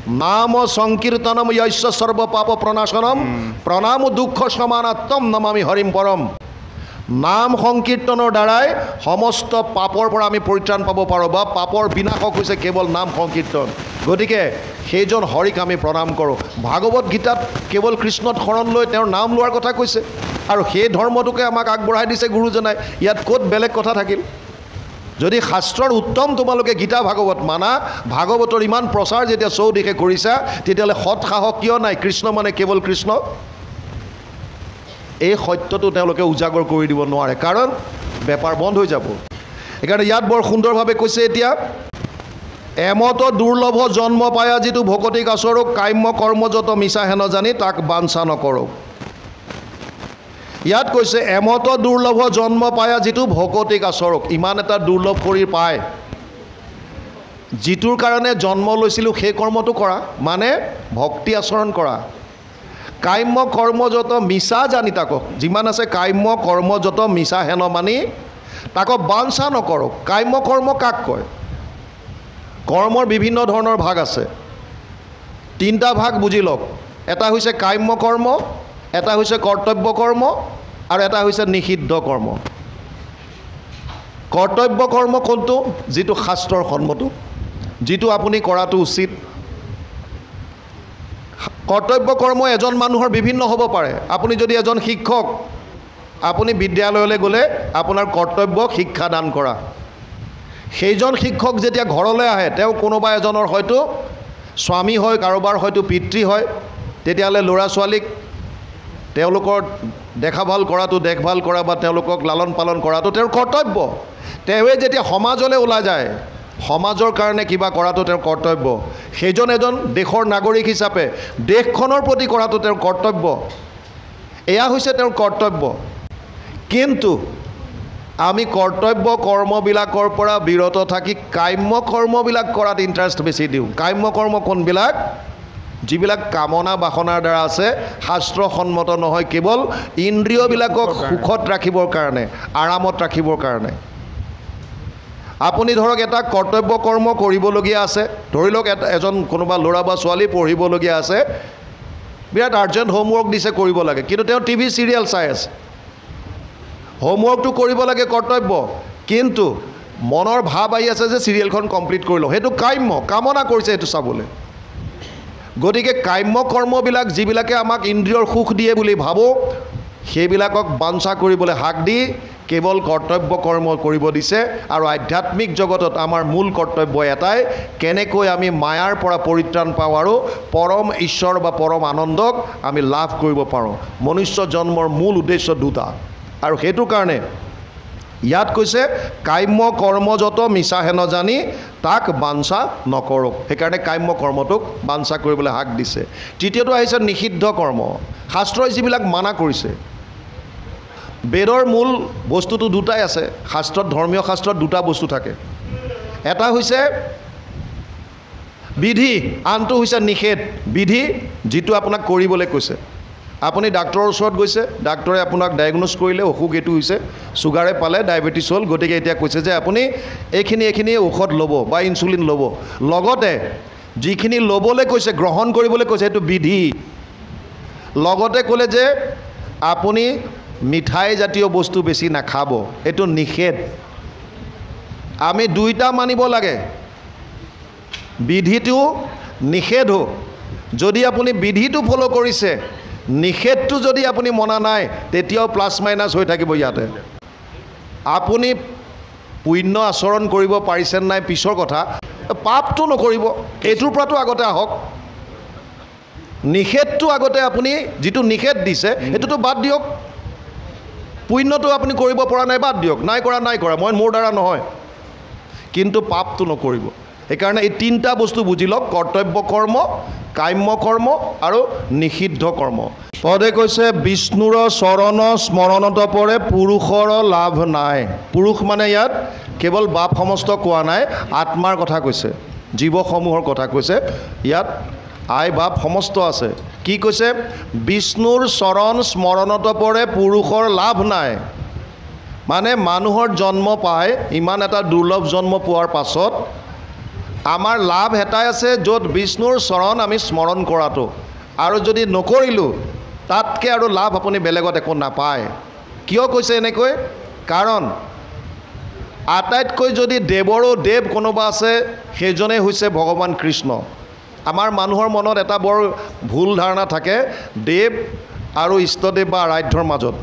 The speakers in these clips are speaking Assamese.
নাম সংকীৰ্তনম য়স্য সৰ্ব পাপ প্ৰণাশনম প্ৰণাম দুঃখ সমানাত্তম নমামি হৰিম পৰম। নাম সংকীৰ্তনৰ দ্বাৰাই সমস্ত পাপৰ পৰা আমি পৰিত্ৰাণ পাব পাৰোঁ, বা পাপৰ বিনাশক হৈছে কেৱল নাম সংকীৰ্তন। গতিকে সেইজন হৰিক আমি প্ৰণাম কৰোঁ। ভাগৱত গীতাত কেৱল কৃষ্ণত শৰণ লৈ তেওঁৰ নাম লোৱাৰ কথা কৈছে, আৰু সেই ধৰ্মটোকে আমাক আগবঢ়াই দিছে গুৰুজনাই। ইয়াত ক'ত বেলেগ কথা থাকিল? যদি শাস্ত্ৰৰ উত্তম তোমালোকে গীতা ভাগৱত মানা, ভাগৱতৰ ইমান প্ৰচাৰ যেতিয়া চৌদিশে কৰিছা, তেতিয়াহ'লে সৎ সাহস কিয় নাই? কৃষ্ণ মানে কেৱল কৃষ্ণ, এই সত্যটো তেওঁলোকে উজাগৰ কৰি দিব নোৱাৰে, কাৰণ বেপাৰ বন্ধ হৈ যাব। সেইকাৰণে ইয়াত বৰ সুন্দৰভাৱে কৈছে, এতিয়া এমত দুৰ্লভ জন্ম পায়া যিটো ভকতিক আচৰক, কাম্য কৰ্মযত মিছা হেন জানি তাক বাঞ্ছা নকৰক। ইয়াত কৈছে এমত দুৰ্লভ জন্ম পায়া যিটো ভকতিক আচৰক, ইমান এটা দুৰ্লভ কৰি পায়, যিটোৰ কাৰণে জন্ম লৈছিলোঁ সেই কৰ্মটো কৰা, মানে ভক্তি আচৰণ কৰা। কাম্য কৰ্মযত মিছা জানি তাকক, যিমান আছে কাম্য কৰ্মযত মিছা হেন মানি তাকক বাঞ্ছা নকৰক। কাম্য কৰ্ম কাক কয়? কৰ্মৰ বিভিন্ন ধৰণৰ ভাগ আছে, তিনিটা ভাগ বুজি লওক। এটা হৈছে কাম্য কৰ্ম, এটা হৈছে কৰ্তব্য কৰ্ম, আৰু এটা হৈছে নিষিদ্ধ কৰ্ম। কৰ্তব্য কৰ্ম কোনটো? যিটো শাস্ত্ৰৰ সন্মত, যিটো আপুনি কৰাটো উচিত। কৰ্তব্য কৰ্ম এজন মানুহৰ বিভিন্ন হ'ব পাৰে। আপুনি যদি এজন শিক্ষক, আপুনি বিদ্যালয়লৈ গ'লে আপোনাৰ কৰ্তব্য শিক্ষাদান কৰা। সেইজন শিক্ষক যেতিয়া ঘৰলৈ আহে, তেওঁ কোনোবা এজনৰ হয়তো স্বামী হয়, কাৰোবাৰ হয়তো পিতৃ হয়, তেতিয়াহ'লে ল'ৰা ছোৱালীক তেওঁলোকৰ দেখা ভাল কৰাটো, দেখভাল কৰা বা তেওঁলোকক লালন পালন কৰাটো তেওঁৰ কৰ্তব্য। তেওঁৱে যেতিয়া সমাজলৈ ওলাই যায়, সমাজৰ কাৰণে কিবা কৰাটো তেওঁৰ কৰ্তব্য। সেইজন এজন দেশৰ নাগৰিক হিচাপে দেশখনৰ প্ৰতি কৰাটো তেওঁৰ কৰ্তব্য। এয়া হৈছে তেওঁৰ কৰ্তব্য। কিন্তু আমি কৰ্তব্য কৰ্মবিলাকৰ পৰা বিৰত থাকি কাম্য কৰ্মবিলাক কৰাত ইণ্টাৰেষ্ট বেছি দিওঁ। কাম্য কৰ্ম কোনবিলাক? যিবিলাক কামনা বাসনাৰ দ্বাৰা আছে, শাস্ত্ৰসন্মত নহয়, কেৱল ইন্দ্ৰিয়বিলাকক সুখত ৰাখিবৰ কাৰণে, আৰামত ৰাখিবৰ কাৰণে। আপুনি ধৰক এটা কৰ্তব্য কৰ্ম কৰিবলগীয়া আছে, ধৰি লওক এজন কোনোবা ল'ৰা বা ছোৱালী পঢ়িবলগীয়া আছে, বিৰাট আৰ্জেণ্ট হোমৱৰ্ক দিছে, কৰিব লাগে, কিন্তু তেওঁ টিভি চিৰিয়েল চাই আছে। হোমৱৰ্কটো কৰিব লাগে, কৰ্তব্য, কিন্তু মনৰ ভাৱ আহি আছে যে চিৰিয়েলখন কমপ্লিট কৰি লওঁ, সেইটো কাম্য, কামনা কৰিছে সেইটো চাবলৈ। গতিকে কাম্য কৰ্মবিলাক যিবিলাকে আমাক ইন্দ্ৰিয়ৰ সুখ দিয়ে বুলি ভাবোঁ, সেইবিলাকক বাঞ্ছা কৰিবলৈ হাক দি কেৱল কৰ্তব্য কৰ্ম কৰিব দিছে। আৰু আধ্যাত্মিক জগতত আমাৰ মূল কৰ্তব্য এটাই, কেনেকৈ আমি মায়াৰ পৰা পৰিত্ৰাণ পাওঁ আৰু পৰম ঈশ্বৰ বা পৰম আনন্দক আমি লাভ কৰিব পাৰোঁ। মনুষ্য জন্মৰ মূল উদ্দেশ্য দুটা, আৰু সেইটো কাৰণে ইয়াত কৈছে কাম্য কৰ্মযত মিছা হেন জানি তাক বাঞ্ছা নকৰক। সেইকাৰণে কাম্য কৰ্মটোক বাঞ্ছা কৰিবলৈ হাক দিছে। তৃতীয়টো আহিছে নিষিদ্ধ কৰ্ম। শাস্ত্ৰই যিবিলাক মানা কৰিছে, বেদৰ মূল বস্তুটো দুটাই আছে। শাস্ত্ৰত, ধৰ্মীয় শাস্ত্ৰত দুটা বস্তু থাকে, এটা হৈছে বিধি, আনটো হৈছে নিষেধ। বিধি যিটো আপোনাক কৰিবলৈ কৈছে, আপুনি ডাক্তৰৰ ওচৰত গৈছে, ডাক্তৰে আপোনাক ডায়েগন'জ কৰিলে, অসুখ এইটো হৈছে, চুগাৰে পালে, ডায়েবেটিছ হ'ল, গতিকে এতিয়া কৈছে যে আপুনি এইখিনি ঔষধ ল'ব বা ইনচুলিন ল'ব। লগতে যিখিনি ল'বলৈ কৈছে, গ্ৰহণ কৰিবলৈ কৈছে, সেইটো বিধি। লগতে ক'লে যে আপুনি মিঠাই জাতীয় বস্তু বেছি নাখাব, এইটো নিষেধ। আমি দুইটা মানিব লাগে, বিধিটো নিষেধো। যদি আপুনি বিধিটো ফ'ল' কৰিছে, নিষেধটো যদি আপুনি মনা নাই, তেতিয়াও প্লাছ মাইনাছ হৈ থাকিব ইয়াতে। আপুনি পুণ্য আচৰণ কৰিব পাৰিছে নাই পিছৰ কথা, পাপটো নকৰিব, এইটোৰ পৰাটো আগতে আহক। নিষেধটো আগতে আপুনি যিটো নিষেধ দিছে সেইটোতো বাদ দিয়ক। পুণ্যটো আপুনি কৰিব পৰা নাই, বাদ দিয়ক, নাই কৰা, মোৰ দ্বাৰা নহয়, কিন্তু পাপটো নকৰিব। সেইকাৰণে এই তিনিটা বস্তু বুজি লওক, কৰ্তব্য কৰ্ম, কাম্য কৰ্ম আৰু নিষিদ্ধ কৰ্ম। পদে কৈছে বিষ্ণুৰ চৰণ স্মৰণত পৰে পুৰুষৰ লাভ নাই। পুৰুষ মানে ইয়াত কেৱল বাপ সমস্ত কোৱা নাই, আত্মাৰ কথা কৈছে, জীৱসমূহৰ কথা কৈছে। ইয়াত আই বাপ সমস্ত আছে। কি কৈছে? বিষ্ণুৰ চৰণ স্মৰণত পৰে পুৰুষৰ লাভ নাই। মানে মানুহৰ জন্ম পাই, ইমান এটা দুৰ্লভ জন্ম পোৱাৰ পাছত আমাৰ লাভ এটাই আছে, য'ত বিষ্ণুৰ চৰণ আমি স্মৰণ কৰাটো, আৰু যদি নকৰিলোঁ তাতকৈ আৰু লাভ আপুনি বেলেগত একো নাপায়। কিয় কৈছে এনেকৈ? কাৰণ আটাইতকৈ যদি দেৱৰো দেৱ কোনোবা আছে, সেইজনেই হৈছে ভগৱান কৃষ্ণ। আমাৰ মানুহৰ মনত এটা বৰ ভুল ধাৰণা থাকে দেৱ আৰু ইষ্টদেৱ বা আৰাধ্যৰ মাজত।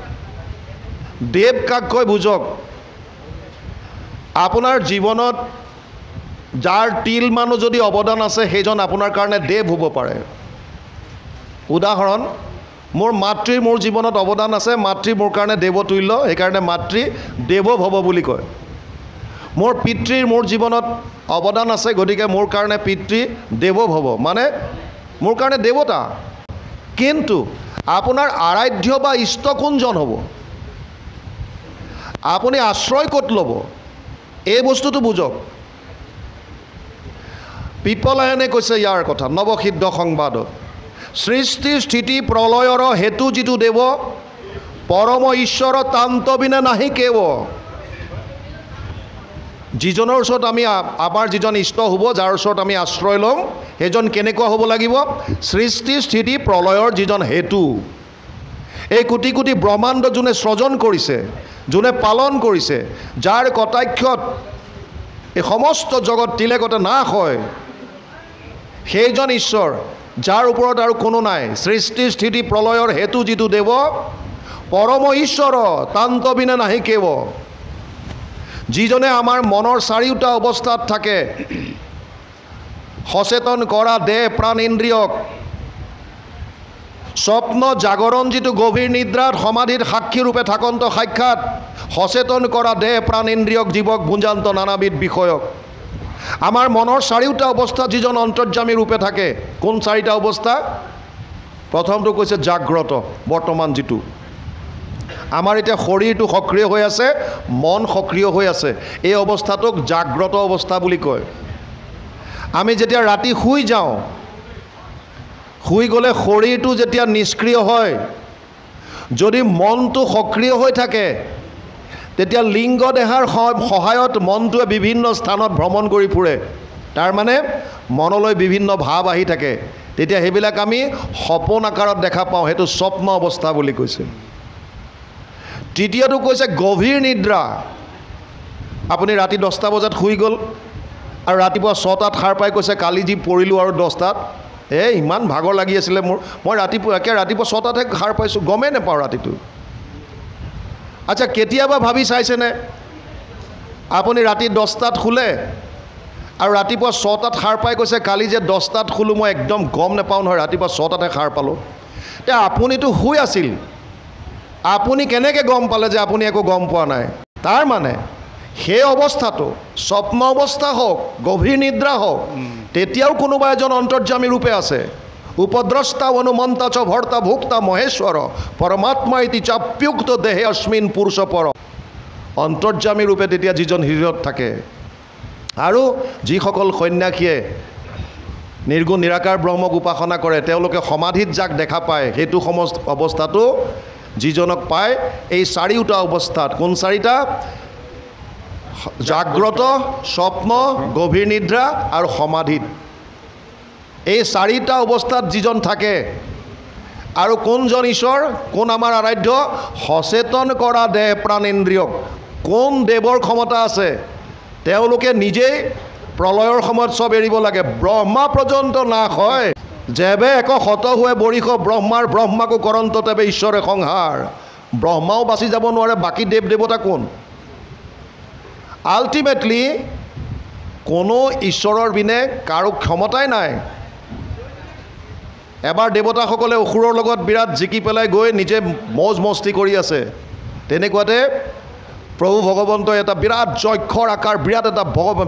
দেৱ কাক কয় বুজক। আপোনাৰ জীৱনত যাৰ তিল মানুহ যদি অৱদান আছে, সেইজন আপোনাৰ কাৰণে দেৱ হ'ব পাৰে। উদাহৰণ, মোৰ মাতৃৰ মোৰ জীৱনত অৱদান আছে, মাতৃ মোৰ কাৰণে দেৱতুল্য, সেইকাৰণে মাতৃ দেৱভৱ বুলি কয়। মোৰ পিতৃৰ মোৰ জীৱনত অৱদান আছে, গতিকে মোৰ কাৰণে পিতৃ দেৱভৱ, মানে মোৰ কাৰণে দেৱতা। কিন্তু আপোনাৰ আৰাধ্য বা ইষ্ট কোনজন হ'ব? আপুনি আশ্ৰয় ক'ত ল'ব? এই বস্তুটো বুজক। পিপলায়নে কৈছে ইয়াৰ কথা নৱসিদ্ধ সংবাদত, সৃষ্টি স্থিতি প্ৰলয়ৰ হেতু যিটো দেৱ, পৰম ঈশ্বৰ তান্তবিনে নাহি কেৱ। যিজনৰ ওচৰত আমি আমাৰ যিজন ইষ্ট হ'ব, যাৰ ওচৰত আমি আশ্ৰয় ল'ম, সেইজন কেনেকুৱা হ'ব লাগিব? সৃষ্টি স্থিতি প্ৰলয়ৰ যিজন হেতু, এই কোটি কোটি ব্ৰহ্মাণ্ড যোনে সৃজন কৰিছে, যোনে পালন কৰিছে, যাৰ কটাক্ষত এই সমস্ত জগত তিলেকতে নাশ হয়, সেইজন ঈশ্বৰ, যাৰ ওপৰত আৰু কোনো নাই। সৃষ্টি স্থিতি প্ৰলয়ৰ হেতু যিটো দেৱ, পৰম ঈশ্বৰ তান্তবিনে নাহি কেৱ। যিজনে আমাৰ মনৰ চাৰিওটা অৱস্থাত থাকে, সচেতন কৰা দেহ প্ৰাণ ইন্দ্ৰিয়ক, স্বপ্ন জাগৰণ যিটো গভীৰ নিদ্ৰাত সমাধিত সাক্ষী ৰূপে থাকন্ত সাক্ষাৎ, সচেতন কৰা দেহ প্ৰাণ ইন্দ্ৰিয়ক জীৱক ভুঞ্জান্ত নানাবিধ বিষয়ক। আমাৰ মনৰ চাৰিওটা অৱস্থাত যিজন অন্তৰ্যামী ৰূপে থাকে, কোন চাৰিটা অৱস্থা? প্ৰথমটো কৈছে জাগ্ৰত, বৰ্তমান যিটো আমাৰ এতিয়া শৰীৰটো সক্ৰিয় হৈ আছে, মন সক্ৰিয় হৈ আছে, এই অৱস্থাটোক জাগ্ৰত অৱস্থা বুলি কয়। আমি যেতিয়া ৰাতি শুই যাওঁ, শুই গ'লে শৰীৰটো যেতিয়া নিষ্ক্ৰিয় হয়, যদি মনটো সক্ৰিয় হৈ থাকে, তেতিয়া লিংগ দেহাৰ সহায়ত মনটোৱে বিভিন্ন স্থানত ভ্ৰমণ কৰি ফুৰে। তাৰমানে মনলৈ বিভিন্ন ভাৱ আহি থাকে, তেতিয়া সেইবিলাক আমি সপোন আকাৰত দেখা পাওঁ, সেইটো স্বপ্ন অৱস্থা বুলি কৈছে। তৃতীয়টো কৈছে গভীৰ নিদ্ৰা। আপুনি ৰাতি 10টা বজাত শুই গ'ল আৰু ৰাতিপুৱা 6টাত সাৰ পাই কৈছে কালি যি পৰিলোঁ আৰু 10টাত, ইমান ভাগৰ লাগি আছিলে মোৰ, মই ৰাতিপুৱা 6টাতহে সাৰ পাইছোঁ, গমেই নাপাওঁ ৰাতিটো। আচ্ছা, কেতিয়াবা ভাবি চাইছেনে আপুনি ৰাতি 10টাত শুলে আৰু ৰাতিপুৱা 6টাত সাৰ পাই কৈছে কালি যে 10টাত শুলোঁ, মই একদম গম নাপাওঁ নহয়, ৰাতিপুৱা 6টাতহে সাৰ পালোঁ। এতিয়া আপুনিতো শুই আছিল, আপুনি কেনেকৈ গম পালে যে আপুনি একো গম পোৱা নাই? তাৰ মানে সেই অৱস্থাটো স্বপ্ন অৱস্থা হওক, গভীৰ নিদ্ৰা হওক, তেতিয়াও কোনোবা এজন অন্তৰ্যামী ৰূপে আছে। উপদ্ৰষ্টা অনুমন্তা চ ভৰ্তা ভোক্তা মহেশ্বৰ পৰমাত্মা ইতি চাপ্যুক্ত দেহে অস্মিন পুৰুষ পৰ। অন্তৰ্যামী ৰূপে তেতিয়া যিজন হৃদয়ত থাকে। আৰু যিসকল সন্ন্যাসীয়ে নিৰ্গুণ নিৰাকাৰ ব্ৰহ্মক উপাসনা কৰে, তেওঁলোকে সমাধিত যাক দেখা পায়, সেইটো অৱস্থাটো যিজনক পায় এই চাৰিওটা অৱস্থাত। কোন চাৰিটা? জাগ্ৰত, স্বপ্ন, গভীৰ নিদ্ৰা আৰু সমাধিত। এই চাৰিটা অৱস্থাত যিজন থাকে, আৰু কোনজন ঈশ্বৰ, কোন আমাৰ আৰাধ্য? সচেতন কৰা দেহ প্ৰাণ ইন্দ্ৰিয়ক। কোন দেৱৰ ক্ষমতা আছে? তেওঁলোকে নিজেই প্ৰলয়ৰ সময়ত চব এৰিব লাগে, ব্ৰহ্মা পৰ্যন্ত নাশ হয়। যেবে এক শত হোৱে বৰিষ ব্ৰহ্মাৰ ব্ৰহ্মাকো কৰন্ত তেবে ঈশ্বৰে সংহাৰ। ব্ৰহ্মাও বাচি যাব নোৱাৰে, বাকী দেৱ দেৱতা কোন? আল্টিমেটলি কোনো ঈশ্বৰৰ বিনে কাৰো ক্ষমতাই নাই। এবাৰ দেৱতাসকলে অসুৰৰ লগত বিৰাট জিকি পেলাই গৈ নিজে মৌজ মস্তি কৰি আছে, তেনেকুৱাতে প্ৰভু ভগৱন্তই এটা বিৰাট যক্ষৰ আকাৰ, বিৰাট এটা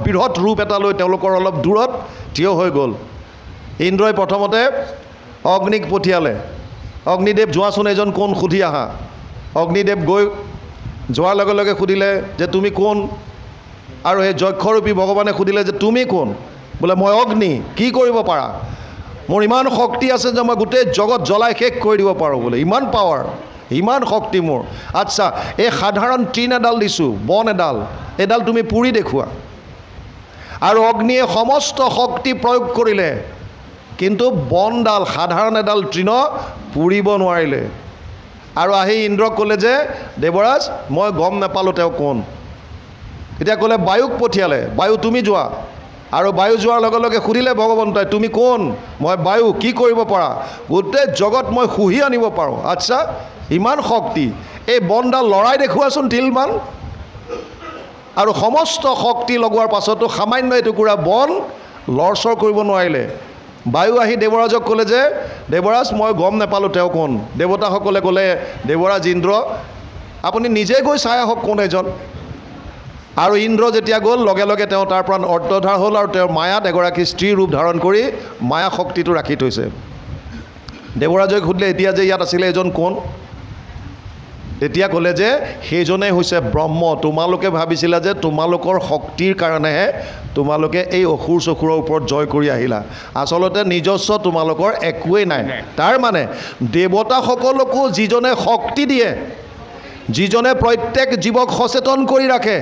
বৃহৎ ৰূপ এটা লৈ তেওঁলোকৰ অলপ দূৰত থিয় হৈ গ'ল। ইন্দ্ৰই প্ৰথমতে অগ্নিক পঠিয়ালে, অগ্নিদেৱ যোৱাচোন এজন কোন সুধি আহা। অগ্নিদেৱ গৈ যোৱাৰ লগে লগে সুধিলে যে তুমি কোন? আৰু সেই যক্ষৰূপী ভগৱানে সুধিলে যে তুমি কোন? বোলে মই অগ্নি। কি কৰিব পাৰা? মোৰ ইমান শক্তি আছে যে মই গোটেই জগত জ্বলাই শেষ কৰি দিব পাৰোঁ বোলে, ইমান পাৱাৰ, ইমান শক্তি মোৰ। আচ্ছা, এই সাধাৰণ তৃণ এডাল দিছোঁ, বন এডাল, এডাল তুমি পুৰি দেখুওৱা। আৰু অগ্নিয়ে সমস্ত শক্তি প্ৰয়োগ কৰিলে, কিন্তু বনডাল সাধাৰণ এডাল তৃণ পুৰিব নোৱাৰিলে। আৰু আহি ইন্দ্ৰক ক'লে যে দেৱৰাজ মই গম নাপালোঁ তেওঁ কোন। এতিয়া ক'লে বায়ুক পঠিয়ালে, বায়ু তুমি যোৱা। আৰু বায়ু যোৱাৰ লগে লগে সুধিলে ভগৱন্তই তুমি কোন? মই বায়ু, কি কৰিব পাৰা? গোটেই জগত মই শুহি আনিব পাৰোঁ। আচ্ছা, ইমান শক্তি, এই বনডাল লৰাই দেখুৱাচোন তিলমান। আৰু সমস্ত শক্তি লগোৱাৰ পাছতো সামান্য এটুকুৰা বন লৰচৰ কৰিব নোৱাৰিলে। বায়ু আহি দেৱৰাজক ক'লে যে দেৱৰাজ মই গম নাপালোঁ তেওঁ কোন। দেৱতাসকলে ক'লে দেৱৰাজ ইন্দ্ৰ আপুনি নিজে গৈ চাই আহক কোন এজন। আৰু ইন্দ্ৰ যেতিয়া গ'ল লগে লগে তেওঁ তাৰ পৰা অৰ্ধধাৰ হ'ল আৰু তেওঁৰ মায়াত এগৰাকী স্ত্ৰীৰ ৰূপ ধাৰণ কৰি মায়া শক্তিটো ৰাখি থৈছে। দেৱৰাজে সুধিলে এতিয়া যে ইয়াত আছিলে এজন কোন? তেতিয়া ক'লে যে সেইজনেই হৈছে ব্ৰহ্ম। তোমালোকে ভাবিছিলা যে তোমালোকৰ শক্তিৰ কাৰণেহে তোমালোকে এই অসুৰ চসুৰৰ ওপৰত জয় কৰি আহিলা, আচলতে নিজস্ব তোমালোকৰ একোৱেই নাই। তাৰ মানে দেৱতাসকলকো যিজনে শক্তি দিয়ে, যিজনে প্ৰত্যেক জীৱক সচেতন কৰি ৰাখে,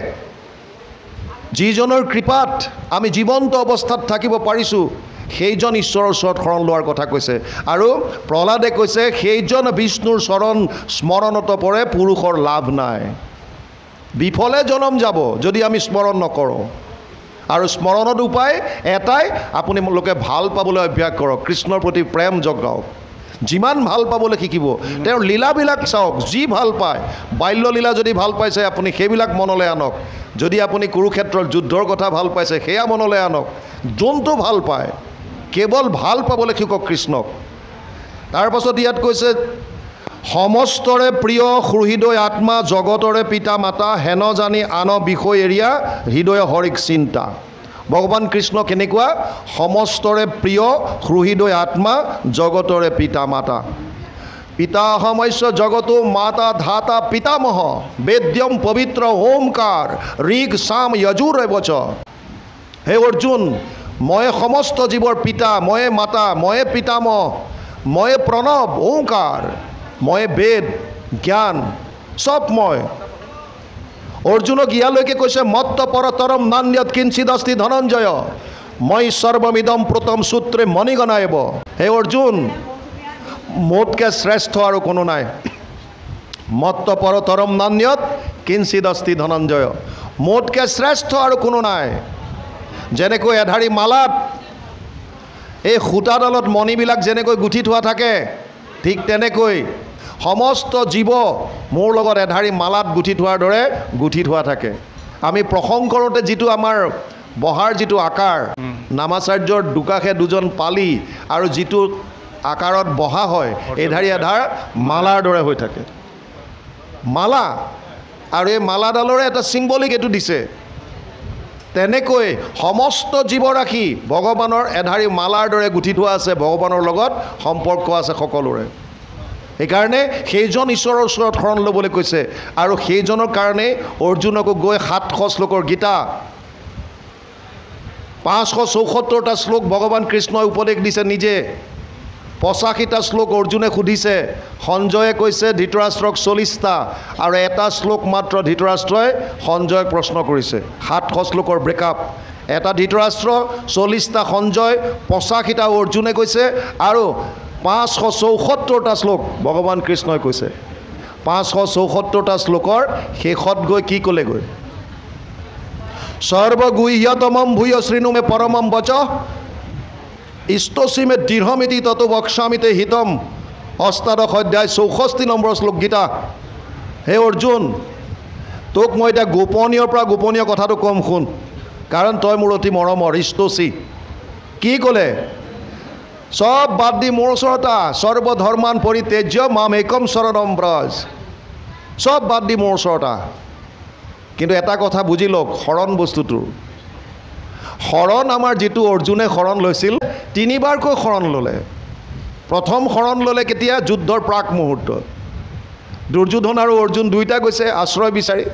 যিজনৰ কৃপাত আমি জীৱন্ত অৱস্থাত থাকিব পাৰিছোঁ, সেইজন ঈশ্বৰৰ ওচৰত শৰণ লোৱাৰ কথা কৈছে। আৰু প্ৰহ্লাদে কৈছে সেইজন বিষ্ণুৰ চৰণ স্মৰণত পৰে পুৰুষৰ লাভ নাই। বিফলে জনম যাব যদি আমি স্মৰণ নকৰোঁ। আৰু স্মৰণত উপায় এটাই, আপুনি লোকে ভাল পাবলৈ অভ্যাস কৰক, কৃষ্ণৰ প্ৰতি প্ৰেম জগাওক। যিমান ভাল পাবলৈ শিকিব, তেওঁৰ লীলাবিলাক চাওক, যি ভাল পায়। বাল্যলীলা যদি ভাল পাইছে আপুনি সেইবিলাক মনলৈ আনক। যদি আপুনি কুৰুক্ষেত্ৰৰ যুদ্ধৰ কথা ভাল পাইছে সেয়া মনলৈ আনক। যোনটো ভাল পায় কেৱল ভাল পাবলৈ শিকক কৃষ্ণক। তাৰপাছত ইয়াত কৈছে সমস্তৰে প্ৰিয় সুহৃদয় আত্মা, জগতৰে পিতা মাতা, হেন জানি আন বিষয় এৰিয়া, হৃদয় হৰিক চিন্তা। ভগৱান কৃষ্ণ কেনেকুৱা? সমস্তৰে প্ৰিয় সুহৃদয় আত্মা, জগতৰে পিতা মাতা। পিতাহমস্য জগতো মাতা ধাতা পিতামহ, বেদ্যম পবিত্ৰ ওমকাৰ, ঋগ সাম যজুৰ বচ। হে অৰ্জুন, ময়ে সমস্ত জীৱৰ পিতা, ময়ে মাতা, ময়ে পিতামহ, ময়ে প্ৰণৱ ওংকাৰ, ময়ে বেদ জ্ঞান, চব মই। অৰ্জুনক ইয়ালৈকে কৈছে মত্ত পৰতৰম নান্যত কিঞ্চিদস্তি ধনঞ্জয়, মই সৰ্বমিদম প্ৰতম সূত্ৰে মণিগণায়ব। হে অৰ্জুন, মোতকৈ শ্ৰেষ্ঠ আৰু কোনো নাই। মত্ত পৰতৰম নান্যত কিঞ্চিদস্তি ধনঞ্জয়, মোতকৈ শ্ৰেষ্ঠ আৰু কোনো নাই। যেনেকৈ এধাৰী মালাত এই সূতাডালত মণিবিলাক যেনেকৈ গুঠি থোৱা থাকে, ঠিক তেনেকৈ সমস্ত জীৱ মোৰ লগত এধাৰী মালাত গুঠি থোৱাৰ দৰে গুঠি থোৱা থাকে। আমি প্ৰসংগ কৰোঁতে যিটো আমাৰ বহাৰ যিটো আকাৰ, নামাচাৰ্যৰ দুকাষে দুজন পালি আৰু যিটো আকাৰত বহা হয়, এধাৰী এধাৰ মালাৰ দৰে হৈ থাকে। মালা, আৰু এই মালাডালৰে এটা চিম্বলিক এইটো দিছে। তেনেকৈ সমস্ত জীৱৰাশি ভগৱানৰ এধাৰী মালাৰ দৰে গুঠি থোৱা আছে, ভগৱানৰ লগত সম্পৰ্ক আছে সকলোৰে। সেইকাৰণে সেইজন ঈশ্বৰৰ ওচৰত শৰণ ল'বলৈ কৈছে। আৰু সেইজনৰ কাৰণে অৰ্জুনকো গৈ 700 শ্লোকৰ গীতা, 574টা শ্লোক ভগৱান কৃষ্ণই উপদেশ দিছে নিজে। 85টা শ্লোক অৰ্জুনে সুধিছে, সঞ্জয়ে কৈছে ধৃতৰাষ্ট্ৰক 40টা, আৰু এটা শ্লোক মাত্ৰ ধৃতৰাষ্ট্ৰই সঞ্জয়ক প্ৰশ্ন কৰিছে। 700 শ্লোকৰ ব্ৰেকআপ, এটা ধৃতৰাষ্ট্ৰ, 40টা সঞ্জয়, 85টা অৰ্জুনে কৈছে, আৰু 574টা শ্লোক ভগৱান কৃষ্ণই কৈছে। 574টা শ্লোকৰ শেষত গৈ কি ক'লেগৈ? সৰ্বগুহ্যতমম ভূয় শৃণু মে পৰমম বচ, ইষ্টসীমে দৃঢ়মিতি তত বক্সামিতে হিতম। 8 অধ্যায় 64 নম্বৰ শ্লোক গীতা। হে অৰ্জুন, তোক মই এতিয়া গোপনীয়ৰ পৰা গোপনীয় কথাটো কম শুন, কাৰণ তই মোৰ অতি মৰমৰ। ইষ্টসী কি ক'লে? চব বাদ দি মোৰ ওচৰত আহ, সৰ্বধৰ্মান পৰিত্যাজ্য মাম একম শৰণম ব্ৰজ। চব বাদ দি মোৰ ওচৰত আহ। কিন্তু এটা কথা বুজি লওক, শৰণ বস্তুটো, শৰণ আমাৰ যিটো অৰ্জুনে শৰণ লৈছিল, 3বাৰকৈ শৰণ ল'লে। প্ৰথম শৰণ ল'লে কেতিয়া? যুদ্ধৰ প্ৰাক মুহূৰ্তত। দুৰ্যোধন আৰু অৰ্জুন দুয়োটা গৈছে আশ্ৰয় বিচাৰি।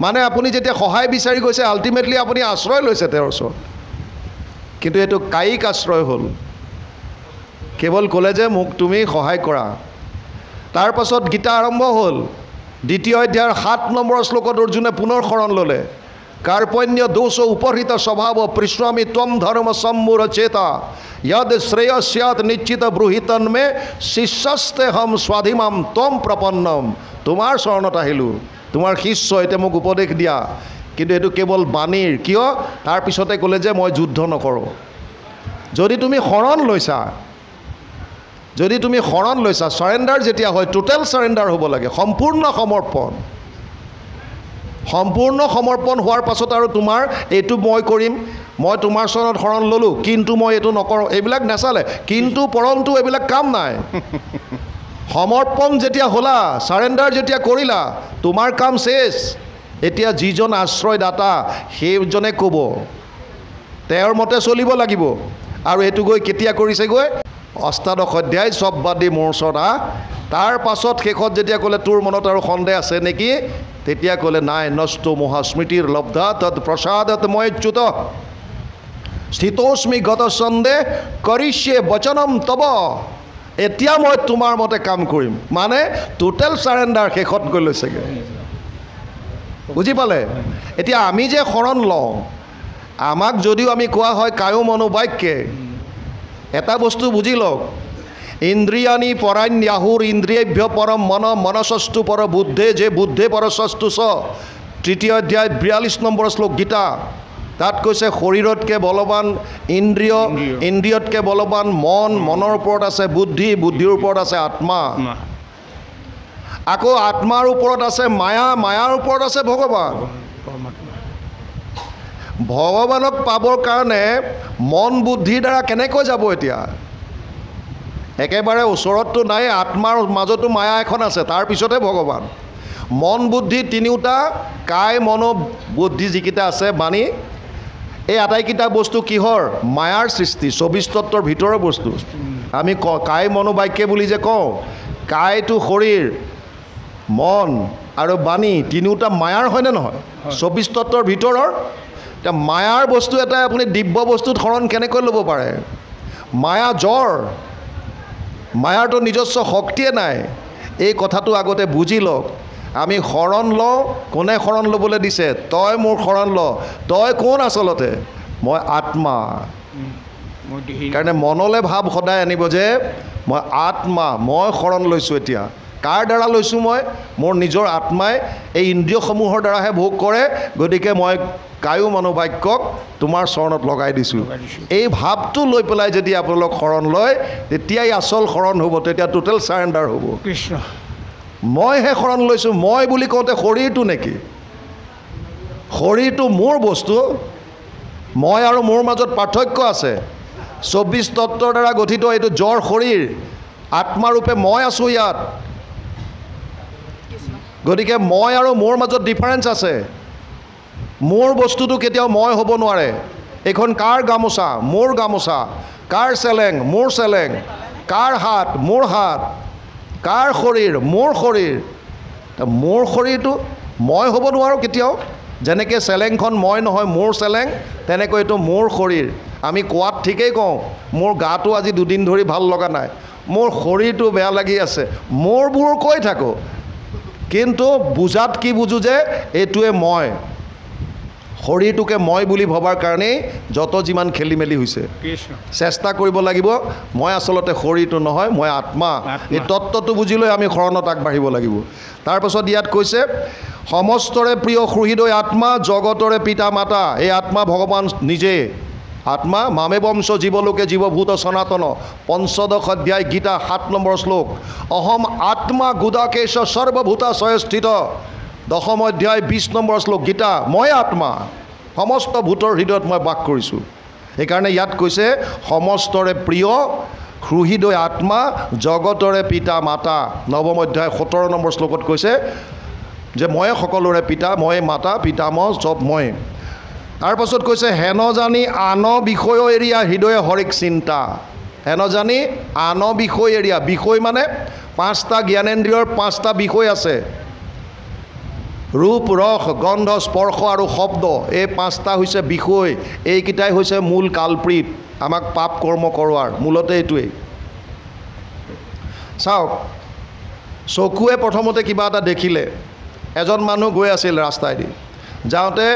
মানে আপুনি যেতিয়া সহায় বিচাৰি গৈছে, আল্টিমেটলি আপুনি আশ্ৰয় লৈছে তেওঁৰ ওচৰত। কিন্তু এইটো কায়িক আশ্ৰয় হ'ল, কেৱল ক'লে যে মোক তুমি সহায় কৰা। তাৰ পাছত গীতা আৰম্ভ হ'ল। 2য় অধ্যায়ৰ 7 নম্বৰ শ্লোকত অৰ্জুনে পুনৰ শৰণ ল'লে। कार्पण्य दोष उपहृत स्वभाव पृष्णामि त्वं धर्म सम्मूढ़ चेता यद श्रेयस्यात् निश्चित ब्रूहितन में शिष्यस्ते हम स्वाधिमाम त्वं प्रपन्नम তোমাৰ শৰণত আহিলোঁ তোমাৰ শিষ্য এতিয়া মোক উপদেশ দিয়া কিন্তু এইটো কেৱল বাণীৰ কিয় তাৰ পিছতে ক'লে যে মই যুদ্ধ নকৰোঁ যদি তুমি শৰণ লৈছা সাৰেণ্ডাৰ যেতিয়া হয় টোটেল সাৰেণ্ডাৰ হ'ব লাগে সম্পূৰ্ণ সমৰ্পণ হোৱাৰ পাছত আৰু তোমাৰ এইটো মই কৰিম মই তোমাৰ চৰণত শৰণ ল'লোঁ কিন্তু মই এইটো নকৰোঁ এইবিলাক নাচালে কিন্তু পৰন্তু এইবিলাক কাম নাই সমৰ্পণ যেতিয়া হ'লা সাৰেণ্ডাৰ যেতিয়া কৰিলা তোমাৰ কাম শেষ এতিয়া যিজন আশ্ৰয়দাতা সেইজনে ক'ব তেওঁৰ মতে চলিব লাগিব আৰু এইটো গৈ কেতিয়া কৰিছেগৈ অষ্টাদশ অধ্যায় চব বাদ দি মোৰ ওচৰত তাৰ পাছত শেষত যেতিয়া ক'লে তোৰ মনত আৰু সন্দেহ আছে নেকি তেতিয়া ক'লে নাই নষ্ট মহাস্মৃতিৰ লব্ধা তৎ প্ৰসাদত মই চ্যুত স্থিতোস্মি গত সন্দেহ কৰিষ্যে বচনম তব এতিয়া মই তোমাৰ মতে কাম কৰিম মানে টোটেল সাৰেণ্ডাৰ শেষত গৈ লৈছেগৈ বুজি পালে এতিয়া আমি যে শৰণ লওঁ আমাক যদিও আমি কোৱা হয় কায়ো মনোবাক্যে এটা বস্তু বুজি লওক ইন্দ্ৰিয়ানি পৰান্যাহুৰ ইন্দ্ৰিয়েভ্য পৰম মন মনসস্তু পৰ বুদ্ধে যে বুদ্ধে পৰসস্তু চ তৃতীয় অধ্যায় 42 নম্বৰ শ্লোক গীতা তাত কৈছে শৰীৰতকৈ বলৱান ইন্দ্ৰিয়তকৈ বলৱান মনৰ ওপৰত আছে বুদ্ধি বুদ্ধিৰ ওপৰত আছে আত্মা আকৌ আত্মাৰ ওপৰত আছে মায়াৰ ওপৰত আছে ভগৱানক পাবৰ কাৰণে মন বুদ্ধিৰ দ্বাৰা কেনেকৈ যাব এতিয়া একেবাৰে ওচৰততো নাই আত্মাৰ মাজতো মায়া এখন আছে তাৰ পিছতে ভগৱান মন বুদ্ধি তিনিওটা কায় মন বুদ্ধি যিকেইটা আছে বাণী এই আটাইকেইটা বস্তু কিহৰ মায়াৰ সৃষ্টি 24 তত্ত্বৰ ভিতৰৰ বস্তু আমি কায় মনোবাক্যে বুলি যে কওঁ কায়টো শৰীৰ মন আৰু বাণী তিনিওটা মায়াৰ হয়নে নহয় 24 তত্ত্বৰ ভিতৰৰ এতিয়া মায়াৰ বস্তু এটাই আপুনি দিব্য বস্তুত শৰণ কেনেকৈ ল'ব পাৰে মায়া জ্বৰ মায়াৰটো নিজস্ব শক্তিয়ে নাই এই কথাটো আগতে বুজি লওক আমি শৰণ লওঁ কোনে শৰণ ল'বলৈ দিছে তই মোৰ শৰণ ল তই কোন আচলতে মই আত্মা কাৰণে মনলৈ ভাৱ সদায় আনিব যে মই আত্মা মই শৰণ লৈছোঁ এতিয়া কাৰ দ্বাৰা লৈছোঁ মই মোৰ নিজৰ আত্মাই এই ইন্দ্ৰিয়সমূহৰ দ্বাৰাহে ভোগ কৰে গতিকে মই কায়ো মনোবাক্যক তোমাৰ চৰণত লগাই দিছোঁ এই ভাৱটো লৈ পেলাই যদি আপোনালোক শৰণ লয় তেতিয়াই আচল শৰণ হ'ব তেতিয়া টোটেল সাৰেণ্ডাৰ হ'ব কৃষ্ণ মইহে শৰণ লৈছোঁ মই বুলি কওঁতে শৰীৰটো নেকি শৰীৰটো মোৰ বস্তু মই আৰু মোৰ মাজত পাৰ্থক্য আছে 24 তত্ত্বৰ দ্বাৰা গঠিত এইটো জ্বৰ শৰীৰ আত্মাৰূপে মই আছোঁ ইয়াত গতিকে মই আৰু মোৰ মাজত ডিফাৰেঞ্চ আছে মোৰ বস্তুটো কেতিয়াও মই হ'ব নোৱাৰে এইখন কাৰ গামোচা মোৰ গামোচা কাৰ চেলেং মোৰ চেলেং কাৰ হাত মোৰ হাত কাৰ শৰীৰ মোৰ শৰীৰটো মই হ'ব নোৱাৰোঁ কেতিয়াও যেনেকৈ চেলেংখন মই নহয় মোৰ চেলেং তেনেকৈ এইটো মোৰ শৰীৰ আমি কোৱাত ঠিকেই কওঁ মোৰ গাটো আজি দুদিন ধৰি ভাল লগা নাই মোৰ শৰীৰটো বেয়া লাগি আছে মোৰবোৰ কৈ থাকোঁ কিন্তু বুজাত কি বুজো যে এইটোৱে মই শৰীৰটোকে মই বুলি ভবাৰ কাৰণেই যত যিমান খেলি মেলি হৈছে চেষ্টা কৰিব লাগিব মই আচলতে শৰীৰটো নহয় মই আত্মা এই তত্ত্বটো বুজি লৈ আমি শৰণত আগবাঢ়িব লাগিব তাৰপাছত ইয়াত কৈছে সমস্তৰে প্ৰিয় হৃদয় আত্মা জগতৰে পিতা মাতা এই আত্মা ভগৱান নিজে আত্মা মামে বংশ জীৱলোকে জীৱভূত সনাতন পঞ্চদশ অধ্যায় গীতা 7 নম্বৰ শ্লোক অহম আত্মা গুদাকেশ সৰ্বভূতাশয় স্থিত দশম অধ্যায় 20 নম্বৰ শ্লোক গীতা মই আত্মা সমস্ত ভূতৰ হৃদয়ত মই বাস কৰিছোঁ সেইকাৰণে ইয়াত কৈছে সমস্তৰে প্ৰিয় হৃদয় আত্মা জগতৰে পিতা মাতা নৱম অধ্যায় 17 নম্বৰ শ্লোকত কৈছে যে ময়ে সকলোৰে পিতা ময়ে মাতা পিতামহ চব মই তাৰ পাছত কৈছে হেন জানি আন বিষয় এৰিয়া হৃদয় হৰিক চিন্তা হেন জানি আন বিষয় এৰিয়া বিষয় মানে 5টা জ্ঞানেন্দ্ৰিয়ৰ 5টা বিষয় আছে ৰূপ ৰস গন্ধ স্পৰ্শ আৰু শব্দ এই 5টা হৈছে বিষয় এইকেইটাই হৈছে মূল কালপ্ৰিত আমাক পাপ কৰ্ম কৰোৱাৰ মূলতে এইটোৱেই চাওক চকুৱে প্ৰথমতে কিবা এটা দেখিলে এজন মানুহ গৈ আছিল ৰাস্তাইদি যাওঁতে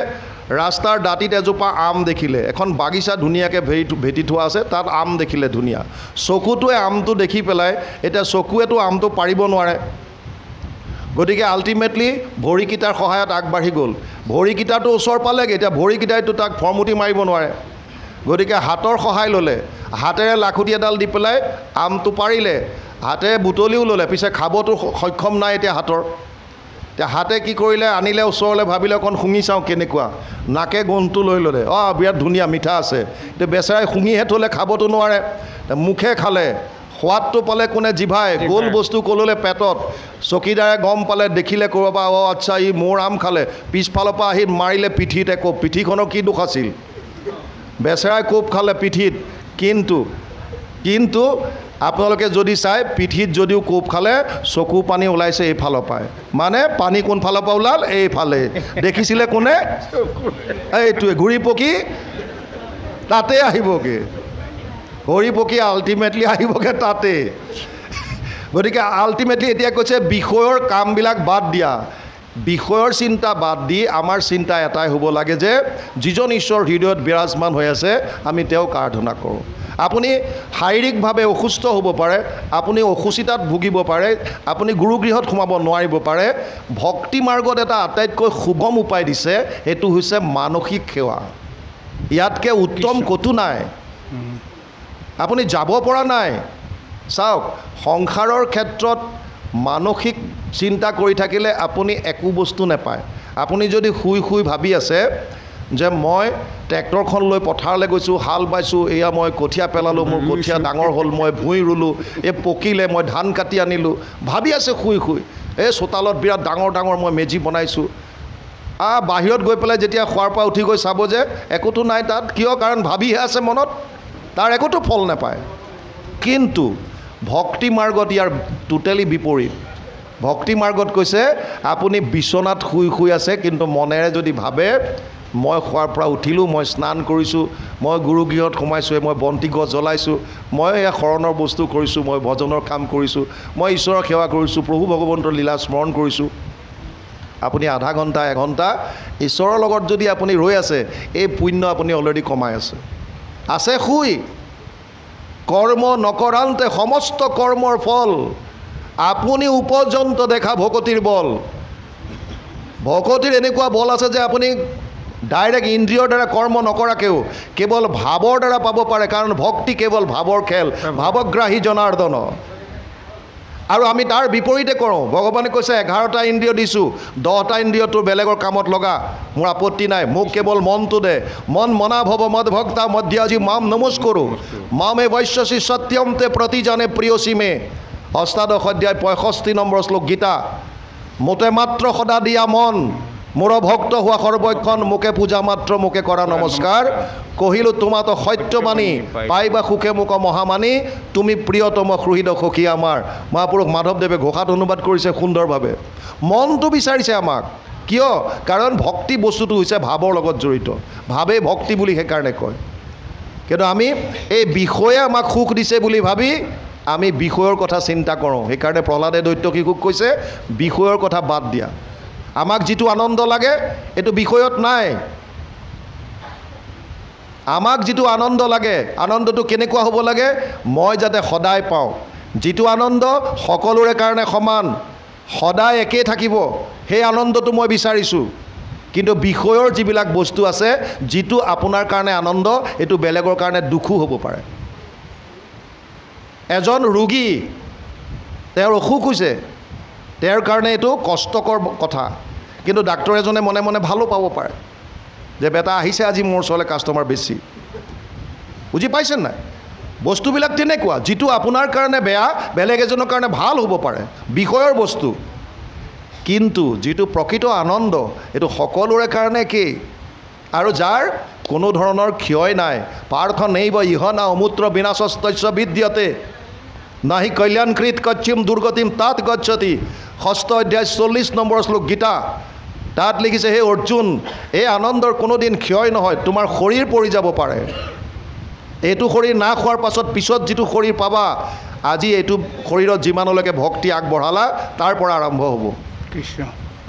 ৰাস্তাৰ দাঁতিত এজোপা আম দেখিলে, এখন বাগিচা ধুনীয়াকৈ ভেটি থোৱা আছে, তাত আম দেখিলে ধুনীয়া, চকুটোৱে আমটো দেখি পেলাই এতিয়া চকুৱেতো আমটো পাৰিব নোৱাৰে, গতিকে আল্টিমেটলি ভৰিকেইটাৰ সহায়ত আগবাঢ়ি গ'ল। ভৰিকেইটাটো ওচৰ পালেগৈ, এতিয়া ভৰিকেইটাইতো তাক ফৰ্মুটি মাৰিব নোৱাৰে, গতিকে হাতৰ সহায় ল'লে, হাতেৰে লাখুটি এডাল দি পেলাই আমটো পাৰিলে, হাতেৰে বুটলিও ল'লে, পিছে খাবতো সক্ষম নাই এতিয়া হাতৰ। এতিয়া হাতে কি কৰিলে, আনিলে ওচৰলৈ, ভাবিলে অকণ শুঙি চাওঁ কেনেকুৱা, নাকে গোন্ধটো লৈ ল'লে, বিৰাট ধুনীয়া মিঠা আছে। এতিয়া বেচেৰাই শুঙিহে থ'লে, খাবতো নোৱাৰে, মুখে খালে, সোৱাদটো পালে কোনে, জিভাই, গোল বস্তু ক'ললে পেটত। চকীদাৰে গম পালে, দেখিলে ক'ৰবাৰ পৰা, আচ্ছা ই মোৰ আম খালে, পিছফালৰ পৰা আহি মাৰিলে পিঠিতে কোব, পিঠিখনৰ কি দুখ আছিল, বেচেৰাই কোব খালে পিঠিত। কিন্তু আপোনালোকে যদি চাই, পিঠিত যদিও কোব খালে, চকু পানী ওলাইছে এইফালৰ পৰাই, মানে পানী কোনফালৰ পৰা ওলাল, এইফালে। দেখিছিলে কোনে, এইটোৱে ঘূৰি পকি তাতে আহিবগৈ, ঘূৰি পকি আল্টিমেটলি আহিবগৈ তাতে। গতিকে আল্টিমেটলি এতিয়া কৈছে বিষয়ৰ কামবিলাক বাদ দিয়া, বিষয়ৰ চিন্তা বাদ দি আমাৰ চিন্তা এটাই হ'ব লাগে যে যিজন ঈশ্বৰ হৃদয়ত বিৰাজমান হৈ আছে, আমি তেওঁক আৰাধনা কৰোঁ। আপুনি শাৰীৰিকভাৱে অসুস্থ হ'ব পাৰে, আপুনি অসুচিতাত ভুগিব পাৰে, আপুনি গুৰুগৃহত সোমাব নোৱাৰিব পাৰে, ভক্তি মাৰ্গত এটা আটাইতকৈ সুগম উপায় দিছে, সেইটো হৈছে মানসিক সেৱা। ইয়াতকৈ উত্তম ক'তো নাই, আপুনি যাব পৰা নাই। চাওক, সংসাৰৰ ক্ষেত্ৰত মানসিক চিন্তা কৰি থাকিলে আপুনি একো বস্তু নাপায়। আপুনি যদি শুই শুই ভাবি আছে যে মই ট্ৰেক্টৰখন লৈ পথাৰলৈ গৈছোঁ, হাল বাইছোঁ, এয়া মই কঠীয়া পেলালোঁ, মোৰ কঠীয়া ডাঙৰ হ'ল, মই ভূঁই ৰুলোঁ, এই পকিলে, মই ধান কাটি আনিলোঁ, ভাবি আছে শুই শুই, এই চোতালত বিৰাট ডাঙৰ ডাঙৰ মই মেজি বনাইছোঁ। বাহিৰত গৈ পেলাই যেতিয়া শোৱাৰ পৰা উঠি গৈ চাব যে একোতো নাই তাত, কিয়? কাৰণ ভাবিহে আছে মনত, তাৰ একোতো ফল নাপায়। কিন্তু ভক্তি মাৰ্গত ইয়াৰ টোটেলি বিপৰীত। ভক্তি মাৰ্গত কৈছে আপুনি বিচনাত শুই শুই আছে, কিন্তু মনেৰে যদি ভাবে মই শোৱাৰ পৰা উঠিলোঁ, মই স্নান কৰিছোঁ, মই গুৰুগৃহত সোমাইছোঁ, মই বন্তি গছ জ্বলাইছোঁ, মই এয়া শৰণৰ বস্তু কৰিছোঁ, মই ভজনৰ কাম কৰিছোঁ, মই ঈশ্বৰৰ সেৱা কৰিছোঁ, প্ৰভু ভগৱন্তৰ লীলা স্মৰণ কৰিছোঁ, আপুনি আধা ঘণ্টা এঘণ্টা ঈশ্বৰৰ লগত যদি আপুনি ৰৈ আছে, এই পুণ্য আপুনি অলৰেডি কমাই আছে শুই। কৰ্ম নকৰান্তে সমস্ত কৰ্মৰ ফল, আপুনি উপযন্ত দেখা ভকতিৰ বল। ভকতিৰ এনেকুৱা বল আছে যে আপুনি ডাইৰেক্ট ইন্দ্ৰিয়ৰ দ্বাৰা কৰ্ম নকৰাকৈও কেৱল ভাৱৰ দ্বাৰা পাব পাৰে, কাৰণ ভক্তি কেৱল ভাৱৰ খেল, ভাৱগ্ৰাহী জনাৰ্দন। আৰু আমি তাৰ বিপৰীতে কৰোঁ। ভগৱানে কৈছে 11টা ইন্দ্ৰিয় দিছোঁ, 10টা ইন্দ্ৰিয় তোৰ বেলেগৰ কামত লগা, মোৰ আপত্তি নাই, মোক কেৱল মনটো দে। মন মনা ভৱ মদ ভক্তা মধ্যাজি মাম নমস্কৰো, মামে বৈশ্যসী সত্যম তে প্ৰতিজানে প্ৰিয়সীমে। 8শ অধ্যায় 65 নম্বৰ শ্লোক গীতা। মোতে মাত্ৰ সদা দিয়া মন, মোৰ ভক্ত হোৱা সৰ্বক্ষণ, মোকে পূজা মাত্ৰ মোকে কৰা নমস্কাৰ। কহিলোঁ তোমাত সত্যবাণী, পাইবা সুখে মোক মহামানী, তুমি প্ৰিয়তম সুহৃদ সখী আমাৰ। মহাপুৰুষ মাধৱদেৱে ঘোষাত অনুবাদ কৰিছে সুন্দৰভাৱে। মনটো বিচাৰিছে আমাক, কিয়? কাৰণ ভক্তি বস্তুটো হৈছে ভাৱৰ লগত জড়িত, ভাৱে ভক্তি বুলি সেইকাৰণে কয়। কিন্তু আমি এই বিষয়ে আমাক সুখ দিছে বুলি ভাবি আমি বিষয়ৰ কথা চিন্তা কৰোঁ। সেইকাৰণে প্ৰহ্লাদে দৈত্য শিশুক কৈছে বিষয়ৰ কথা বাদ দিয়া। আমাক যিটো আনন্দ লাগে এইটো বিষয়ত নাই। আমাক যিটো আনন্দ লাগে, আনন্দটো কেনেকুৱা হ'ব লাগে? মই যাতে সদায় পাওঁ। যিটো আনন্দ সকলোৰে কাৰণে সমান, সদায় একেই থাকিব, সেই আনন্দটো মই বিচাৰিছোঁ। কিন্তু বিষয়ৰ যিবিলাক বস্তু আছে, যিটো আপোনাৰ কাৰণে আনন্দ, এইটো বেলেগৰ কাৰণে দুখো হ'ব পাৰে। এজন ৰোগী, তেওঁৰ অসুখ হৈছে, তেওঁৰ কাৰণে এইটো কষ্টকৰ কথা, কিন্তু ডাক্তৰ এজনে মনে মনে ভালো পাব পাৰে যে বেটা আহিছে আজি মোৰ ওচৰলৈ কাষ্টমাৰ বেছি। বুজি পাইছে নাই? বস্তুবিলাক তেনেকুৱা, যিটো আপোনাৰ কাৰণে বেয়া বেলেগ এজনৰ কাৰণে ভাল হ'ব পাৰে, বিষয়ৰ বস্তু। কিন্তু যিটো প্ৰকৃত আনন্দ, এইটো সকলোৰে কাৰণে কি, আৰু যাৰ কোনো ধৰণৰ ক্ষয় নাই। পাৰ্থ নৈব ইহ না অমূত্ৰ বিনাশস্তস্য বিদ্যতে, নাহি কল্যাণকৃত কচ্ছিম দুৰ্গতিম তাত গচ্ছতি। 6ষ্ঠ অধ্যায় 40 নম্বৰ শ্লোক গীতা। তাত লিখিছে, হে অৰ্জুন, এই আনন্দৰ কোনোদিন ক্ষয় নহয়, তোমাৰ শৰীৰ পৰি যাব পাৰে। এইটো শৰীৰ নাশ হোৱাৰ পিছত যিটো শৰীৰ পাবা, আজি এইটো শৰীৰত যিমানলৈকে ভক্তি আগবঢ়ালা তাৰ পৰা আৰম্ভ হ'ব।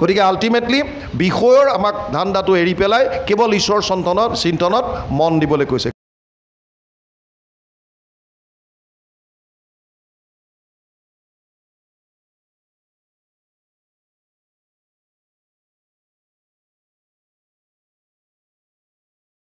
গতিকে আল্টিমেটলি বিষয়ৰ আমাক ধান্দাটো এৰি পেলাই কেৱল ঈশ্বৰৰ চিন্তনত মন দিবলৈ কৈছে।